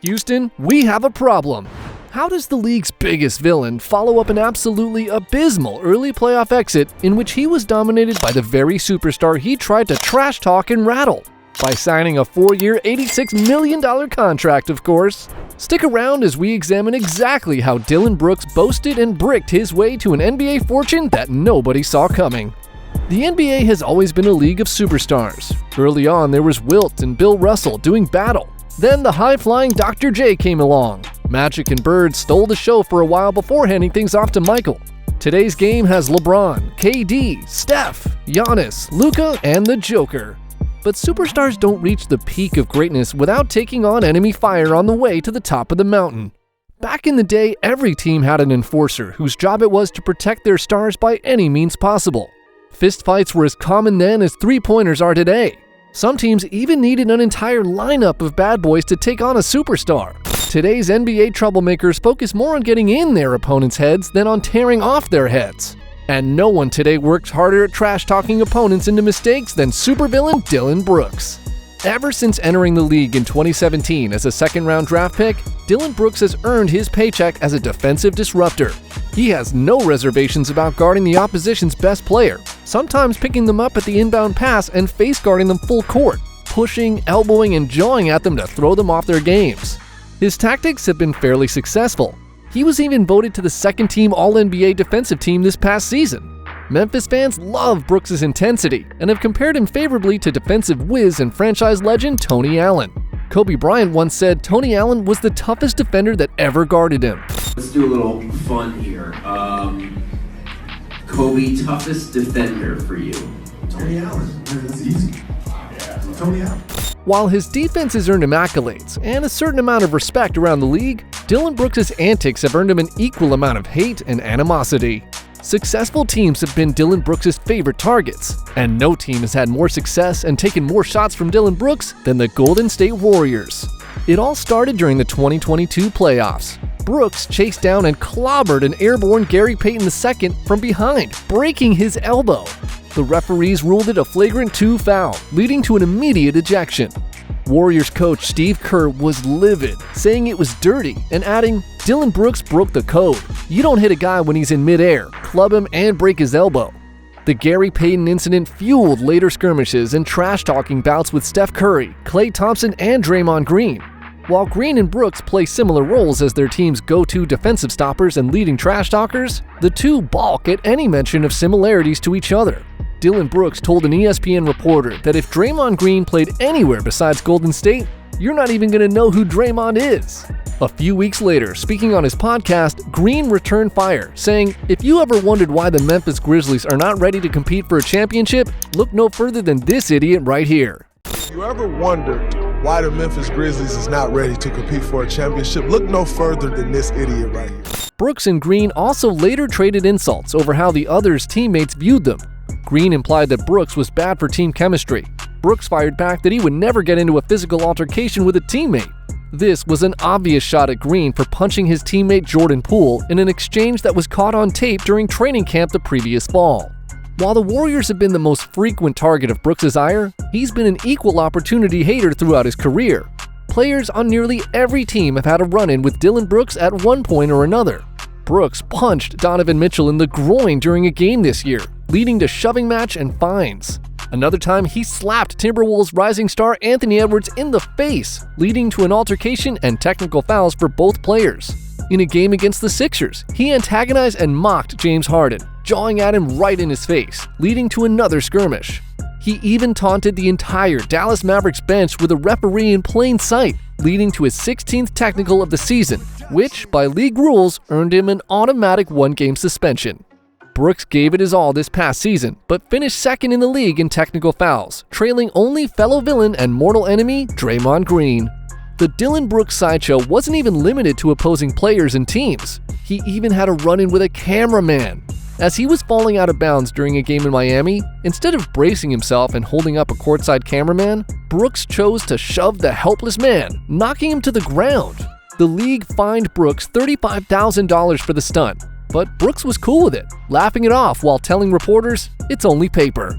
Houston, we have a problem. How does the league's biggest villain follow up an absolutely abysmal early playoff exit in which he was dominated by the very superstar he tried to trash talk and rattle? By signing a 4-year, $86 million contract, of course. Stick around as we examine exactly how Dillon Brooks boasted and bricked his way to an NBA fortune that nobody saw coming. The NBA has always been a league of superstars. Early on, there was Wilt and Bill Russell doing battle. Then the high-flying Dr. J came along. Magic and Bird stole the show for a while before handing things off to Michael. Today's game has LeBron, KD, Steph, Giannis, Luka, and the Joker. But superstars don't reach the peak of greatness without taking on enemy fire on the way to the top of the mountain. Back in the day, every team had an enforcer whose job it was to protect their stars by any means possible. Fistfights were as common then as three-pointers are today. Some teams even needed an entire lineup of bad boys to take on a superstar. Today's NBA troublemakers focus more on getting in their opponents' heads than on tearing off their heads. And no one today works harder at trash-talking opponents into mistakes than supervillain Dillon Brooks. Ever since entering the league in 2017 as a second-round draft pick, Dillon Brooks has earned his paycheck as a defensive disruptor. He has no reservations about guarding the opposition's best player, sometimes picking them up at the inbound pass and face-guarding them full court, pushing, elbowing, and jawing at them to throw them off their games. His tactics have been fairly successful. He was even voted to the second-team All-NBA defensive team this past season. Memphis fans love Brooks' intensity and have compared him favorably to defensive whiz and franchise legend Tony Allen. Kobe Bryant once said Tony Allen was the toughest defender that ever guarded him. Let's do a little fun here. Kobe, toughest defender for you? Tony Allen. That's easy. Yeah, Tony Allen. While his defense has earned him accolades and a certain amount of respect around the league, Dillon Brooks' antics have earned him an equal amount of hate and animosity. Successful teams have been Dillon Brooks' favorite targets, and no team has had more success and taken more shots from Dillon Brooks than the Golden State Warriors. It all started during the 2022 playoffs. Brooks chased down and clobbered an airborne Gary Payton II from behind, breaking his elbow. The referees ruled it a flagrant 2 foul, leading to an immediate ejection. Warriors coach Steve Kerr was livid, saying it was dirty and adding, "Dillon Brooks broke the code. You don't hit a guy when he's in midair, club him, and break his elbow." The Gary Payton incident fueled later skirmishes and trash-talking bouts with Steph Curry, Klay Thompson, and Draymond Green. While Green and Brooks play similar roles as their team's go-to defensive stoppers and leading trash talkers, the two balk at any mention of similarities to each other. Dillon Brooks told an ESPN reporter that if Draymond Green played anywhere besides Golden State, you're not even going to know who Draymond is. A few weeks later, speaking on his podcast, Green returned fire, saying, "If you ever wondered why the Memphis Grizzlies are not ready to compete for a championship, look no further than this idiot right here." If you ever wondered why the Memphis Grizzlies is not ready to compete for a championship, look no further than this idiot right here. Brooks and Green also later traded insults over how the other's teammates viewed them. Green implied that Brooks was bad for team chemistry. Brooks fired back that he would never get into a physical altercation with a teammate. This was an obvious shot at Green for punching his teammate Jordan Poole in an exchange that was caught on tape during training camp the previous fall. While the Warriors have been the most frequent target of Brooks' ire, he's been an equal opportunity hater throughout his career. Players on nearly every team have had a run-in with Dillon Brooks at one point or another. Brooks punched Donovan Mitchell in the groin during a game this year, leading to shoving match and fines. Another time, he slapped Timberwolves rising star Anthony Edwards in the face, leading to an altercation and technical fouls for both players. In a game against the Sixers, he antagonized and mocked James Harden, jawing at him right in his face, leading to another skirmish. He even taunted the entire Dallas Mavericks bench with a referee in plain sight, leading to his 16th technical of the season, which, by league rules, earned him an automatic 1-game suspension. Brooks gave it his all this past season, but finished second in the league in technical fouls, trailing only fellow villain and mortal enemy Draymond Green. The Dillon Brooks sideshow wasn't even limited to opposing players and teams. He even had a run-in with a cameraman. As he was falling out of bounds during a game in Miami, instead of bracing himself and holding up a courtside cameraman, Brooks chose to shove the helpless man, knocking him to the ground. The league fined Brooks $35,000 for the stunt, but Brooks was cool with it, laughing it off while telling reporters, "It's only paper."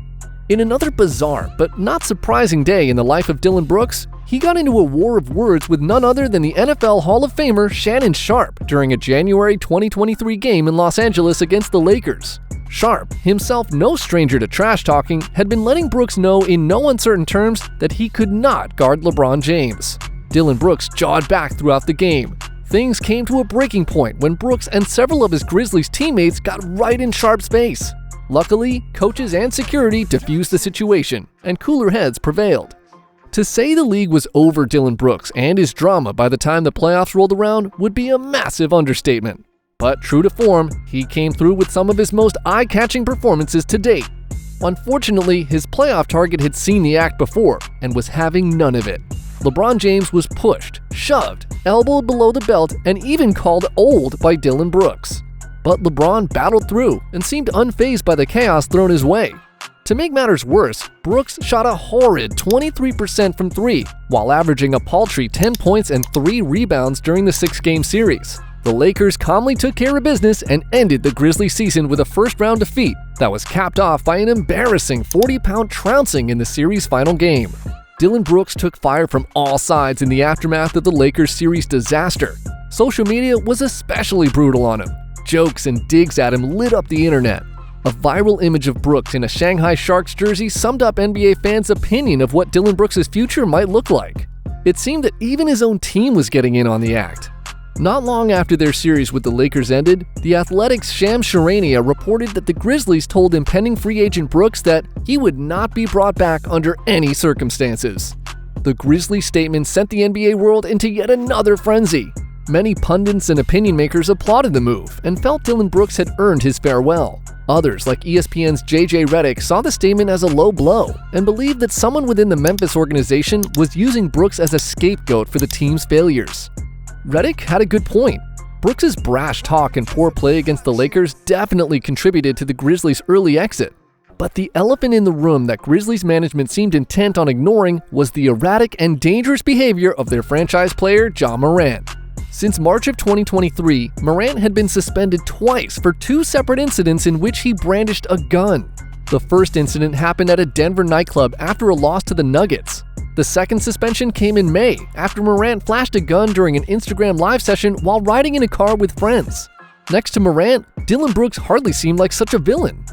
In another bizarre but not surprising day in the life of Dillon Brooks, he he got into a war of words with none other than the NFL Hall of Famer Shannon Sharpe during a January 2023 game in Los Angeles against the Lakers. Sharpe, himself no stranger to trash talking, had been letting Brooks know in no uncertain terms that he could not guard LeBron James. Dillon Brooks jawed back throughout the game. Things came to a breaking point when Brooks and several of his Grizzlies teammates got right in Sharpe's face. Luckily, coaches and security diffused the situation, and cooler heads prevailed. To say the league was over Dillon Brooks and his drama by the time the playoffs rolled around would be a massive understatement. But true to form, he came through with some of his most eye-catching performances to date. Unfortunately, his playoff target had seen the act before and was having none of it. LeBron James was pushed, shoved, elbowed below the belt, and even called old by Dillon Brooks. But LeBron battled through and seemed unfazed by the chaos thrown his way. To make matters worse, Brooks shot a horrid 23% from 3, while averaging a paltry 10 points and 3 rebounds during the 6-game series. The Lakers calmly took care of business and ended the Grizzlies season with a first-round defeat that was capped off by an embarrassing 40-pound trouncing in the series' final game. Dillon Brooks took fire from all sides in the aftermath of the Lakers series disaster. Social media was especially brutal on him. Jokes and digs at him lit up the internet. A viral image of Brooks in a Shanghai Sharks jersey summed up NBA fans' opinion of what Dillon Brooks' future might look like. It seemed that even his own team was getting in on the act. Not long after their series with the Lakers ended, The Athletic's Shams Charania reported that the Grizzlies told impending free agent Brooks that he would not be brought back under any circumstances. The Grizzlies statement sent the NBA world into yet another frenzy. Many pundits and opinion makers applauded the move and felt Dillon Brooks had earned his farewell. Others, like ESPN's JJ Redick, saw the statement as a low blow and believed that someone within the Memphis organization was using Brooks as a scapegoat for the team's failures. Redick had a good point. Brooks' brash talk and poor play against the Lakers definitely contributed to the Grizzlies' early exit. But the elephant in the room that Grizzlies management seemed intent on ignoring was the erratic and dangerous behavior of their franchise player, Ja Morant. Since March of 2023, Morant had been suspended twice for 2 separate incidents in which he brandished a gun. The first incident happened at a Denver nightclub after a loss to the Nuggets. The second suspension came in May after Morant flashed a gun during an Instagram live session while riding in a car with friends. Next to Morant, Dillon Brooks hardly seemed like such a villain.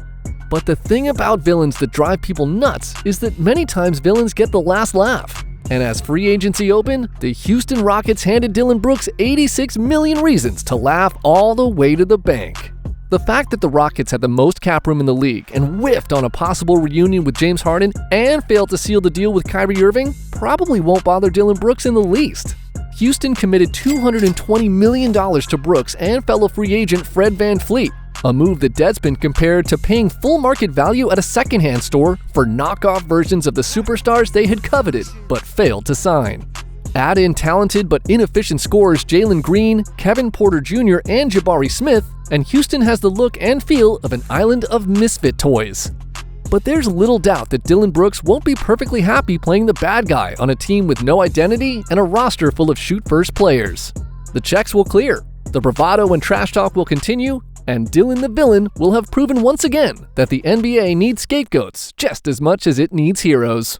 But the thing about villains that drive people nuts is that many times villains get the last laugh. And as free agency opened, the Houston Rockets handed Dillon Brooks 86 million reasons to laugh all the way to the bank. The fact that the Rockets had the most cap room in the league and whiffed on a possible reunion with James Harden and failed to seal the deal with Kyrie Irving probably won't bother Dillon Brooks in the least. Houston committed $220 million to Brooks and fellow free agent Fred VanVleet, a move that Deadspin compared to paying full market value at a secondhand store for knockoff versions of the superstars they had coveted but failed to sign. Add in talented but inefficient scorers Jalen Green, Kevin Porter Jr., and Jabari Smith, and Houston has the look and feel of an island of misfit toys. But there's little doubt that Dillon Brooks won't be perfectly happy playing the bad guy on a team with no identity and a roster full of shoot-first players. The checks will clear, the bravado and trash talk will continue, and Dillon the villain will have proven once again that the NBA needs scapegoats just as much as it needs heroes.